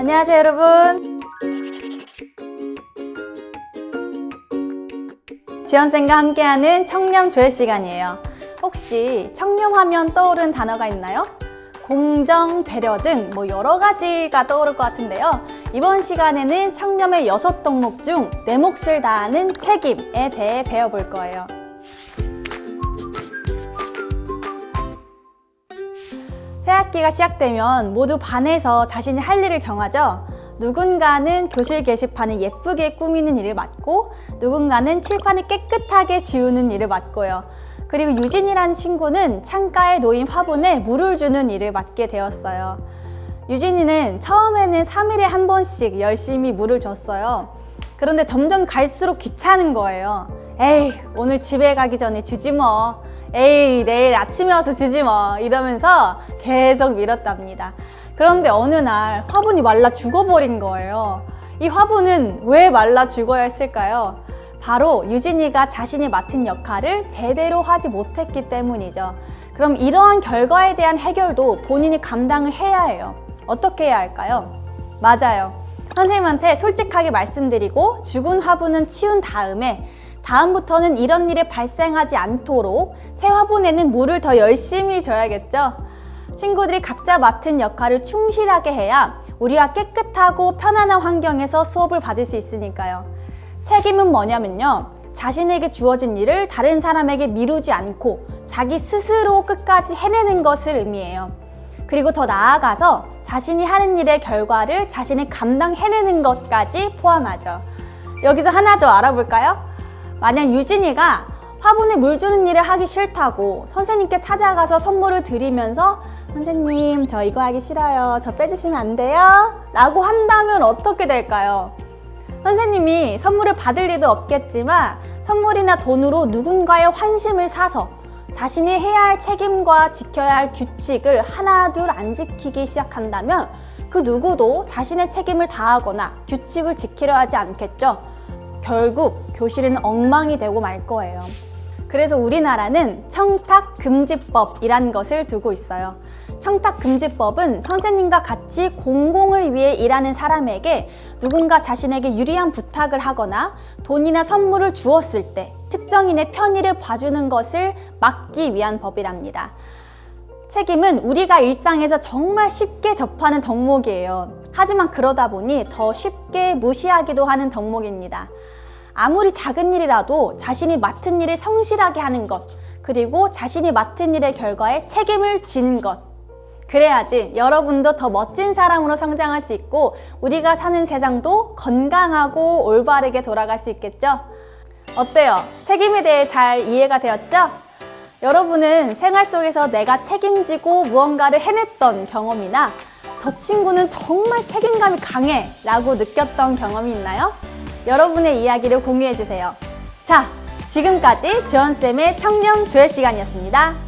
안녕하세요, 여러분. 지원쌤과 함께하는 청렴 조회 시간이에요. 혹시 청렴하면 떠오른 단어가 있나요? 공정, 배려 등 여러 가지가 떠오를 것 같은데요. 이번 시간에는 청렴의 6덕목 중 내 몫을 다하는 책임에 대해 배워볼 거예요. 새학기가 시작되면 모두 반에서 자신이 할 일을 정하죠. 누군가는 교실 게시판을 예쁘게 꾸미는 일을 맡고 누군가는 칠판을 깨끗하게 지우는 일을 맡고요. 그리고 유진이라는 친구는 창가에 놓인 화분에 물을 주는 일을 맡게 되었어요. 유진이는 처음에는 3일에 한 번씩 열심히 물을 줬어요. 그런데 점점 갈수록 귀찮은 거예요. 에이, 오늘 집에 가기 전에 주지 뭐. 에이, 내일 아침에 와서 주지 뭐. 이러면서 계속 미뤘답니다. 그런데 어느 날 화분이 말라 죽어버린 거예요. 이 화분은 왜 말라 죽어야 했을까요? 바로 유진이가 자신이 맡은 역할을 제대로 하지 못했기 때문이죠. 그럼 이러한 결과에 대한 해결도 본인이 감당을 해야 해요. 어떻게 해야 할까요? 맞아요. 선생님한테 솔직하게 말씀드리고 죽은 화분은 치운 다음부터는 이런 일이 발생하지 않도록 새 화분에는 물을 더 열심히 줘야겠죠? 친구들이 각자 맡은 역할을 충실하게 해야 우리가 깨끗하고 편안한 환경에서 수업을 받을 수 있으니까요. 책임은 뭐냐면요. 자신에게 주어진 일을 다른 사람에게 미루지 않고 자기 스스로 끝까지 해내는 것을 의미해요. 그리고 더 나아가서 자신이 하는 일의 결과를 자신이 감당해내는 것까지 포함하죠. 여기서 하나 더 알아볼까요? 만약 유진이가 화분에 물 주는 일을 하기 싫다고 선생님께 찾아가서 선물을 드리면서 선생님, 저 이거 하기 싫어요. 저 빼주시면 안 돼요? 라고 한다면 어떻게 될까요? 선생님이 선물을 받을 리도 없겠지만 선물이나 돈으로 누군가의 환심을 사서 자신이 해야 할 책임과 지켜야 할 규칙을 하나둘 안 지키기 시작한다면 그 누구도 자신의 책임을 다하거나 규칙을 지키려 하지 않겠죠. 결국 교실은 엉망이 되고 말 거예요. 그래서 우리나라는 청탁금지법이라는 것을 두고 있어요. 청탁금지법은 선생님과 같이 공공을 위해 일하는 사람에게 누군가 자신에게 유리한 부탁을 하거나 돈이나 선물을 주었을 때 특정인의 편의를 봐주는 것을 막기 위한 법이랍니다. 책임은 우리가 일상에서 정말 쉽게 접하는 덕목이에요. 하지만 그러다 보니 더 쉽게 무시하기도 하는 덕목입니다. 아무리 작은 일이라도 자신이 맡은 일을 성실하게 하는 것, 그리고 자신이 맡은 일의 결과에 책임을 지는 것. 그래야지 여러분도 더 멋진 사람으로 성장할 수 있고 우리가 사는 세상도 건강하고 올바르게 돌아갈 수 있겠죠? 어때요? 책임에 대해 잘 이해가 되었죠? 여러분은 생활 속에서 내가 책임지고 무언가를 해냈던 경험이나 저 친구는 정말 책임감이 강해 라고 느꼈던 경험이 있나요? 여러분의 이야기를 공유해주세요. 자, 지금까지 지원쌤의 청렴 조회 시간이었습니다.